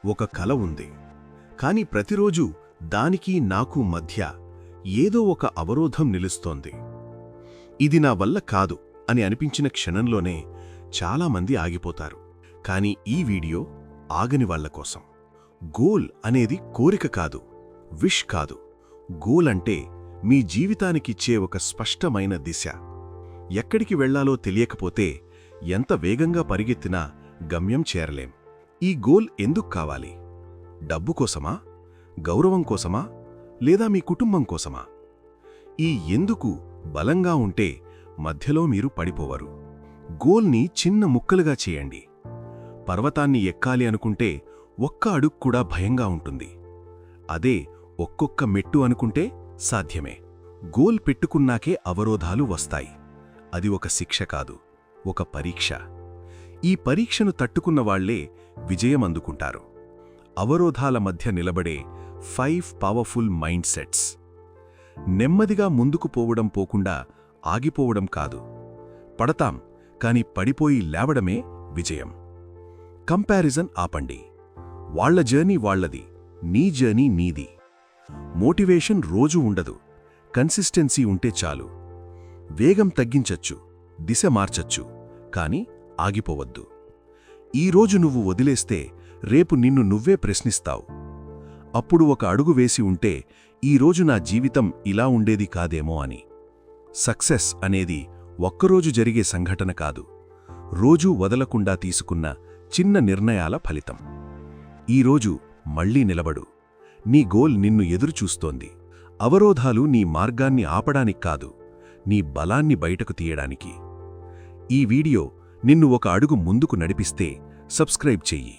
ఒక కల ఉంది. కాని ప్రతిరోజూ దానికి నాకు మధ్య ఏదో ఒక అవరోధం నిలుస్తోంది. ఇది నా వల్ల కాదు అని అనిపించిన క్షణంలోనే చాలామంది ఆగిపోతారు. కాని ఈ వీడియో ఆగని వాళ్ల కోసం. గోల్ అనేది కోరిక కాదు, విష్ కాదు. గోల్ అంటే మీ జీవితానికిచ్చే ఒక స్పష్టమైన దిశ. ఎక్కడికి వెళ్లాలో తెలియకపోతే ఎంత వేగంగా పరిగెత్తినా గమ్యం చేరలేం. ఈ గోల్ ఎందుకు కావాలి? డబ్బు కోసమా? గౌరవం కోసమా? లేదా మీ కుటుంబం కోసమా? ఈ ఎందుకు బలంగా ఉంటే మధ్యలో మీరు పడిపోవరు. గోల్ని చిన్న ముక్కలుగా చేయండి. పర్వతాన్ని ఎక్కాలి అనుకుంటే ఒక్క అడుగు కూడా భయంగా ఉంటుంది. అదే ఒక్కొక్క మెట్టు అనుకుంటే సాధ్యమే. గోల్ పెట్టుకున్నాకే అవరోధాలు వస్తాయి. అది ఒక శిక్ష కాదు, ఒక పరీక్ష. ఈ పరీక్షను తట్టుకున్నవాళ్లే విజయం అందుకుంటారు. అవరోధాల మధ్య నిలబడే 5 పవర్ఫుల్ మైండ్ సెట్స్. నెమ్మదిగా ముందుకు పోకుండా ఆగిపోవడం కాదు. పడతాం, కాని పడిపోయి లేవడమే విజయం. కంపారిజన్ ఆపండి. వాళ్ల జర్నీ వాళ్లది, నీ జర్నీ నీది. మోటివేషన్ రోజూ ఉండదు, కన్సిస్టెన్సీ ఉంటే చాలు. వేగం తగ్గించచ్చు, దిశ మార్చచ్చు, కాని ఆగిపోవద్దు. ఈరోజు నువ్వు వదిలేస్తే రేపు నిన్ను నువ్వే ప్రశ్నిస్తావు. అప్పుడు ఒక అడుగు వేసి ఉంటే ఈరోజు నా జీవితం ఇలా ఉండేది కాదేమో అని. సక్సెస్ అనేది ఒక్కరోజు జరిగే సంఘటన కాదు, రోజూ వదలకుండా తీసుకున్న చిన్న నిర్ణయాల ఫలితం. ఈరోజు మళ్లీ నిలబడు. నీ గోల్ నిన్ను ఎదురుచూస్తోంది. అవరోధాలు నీ మార్గాన్ని ఆపడానికి కాదు, నీ బలాన్ని బయటకు తీయడానికి. ఈ వీడియో నిన్ను ఒక అడుగు ముందుకు నడిపిస్తే సబ్స్క్రైబ్ చెయ్యి.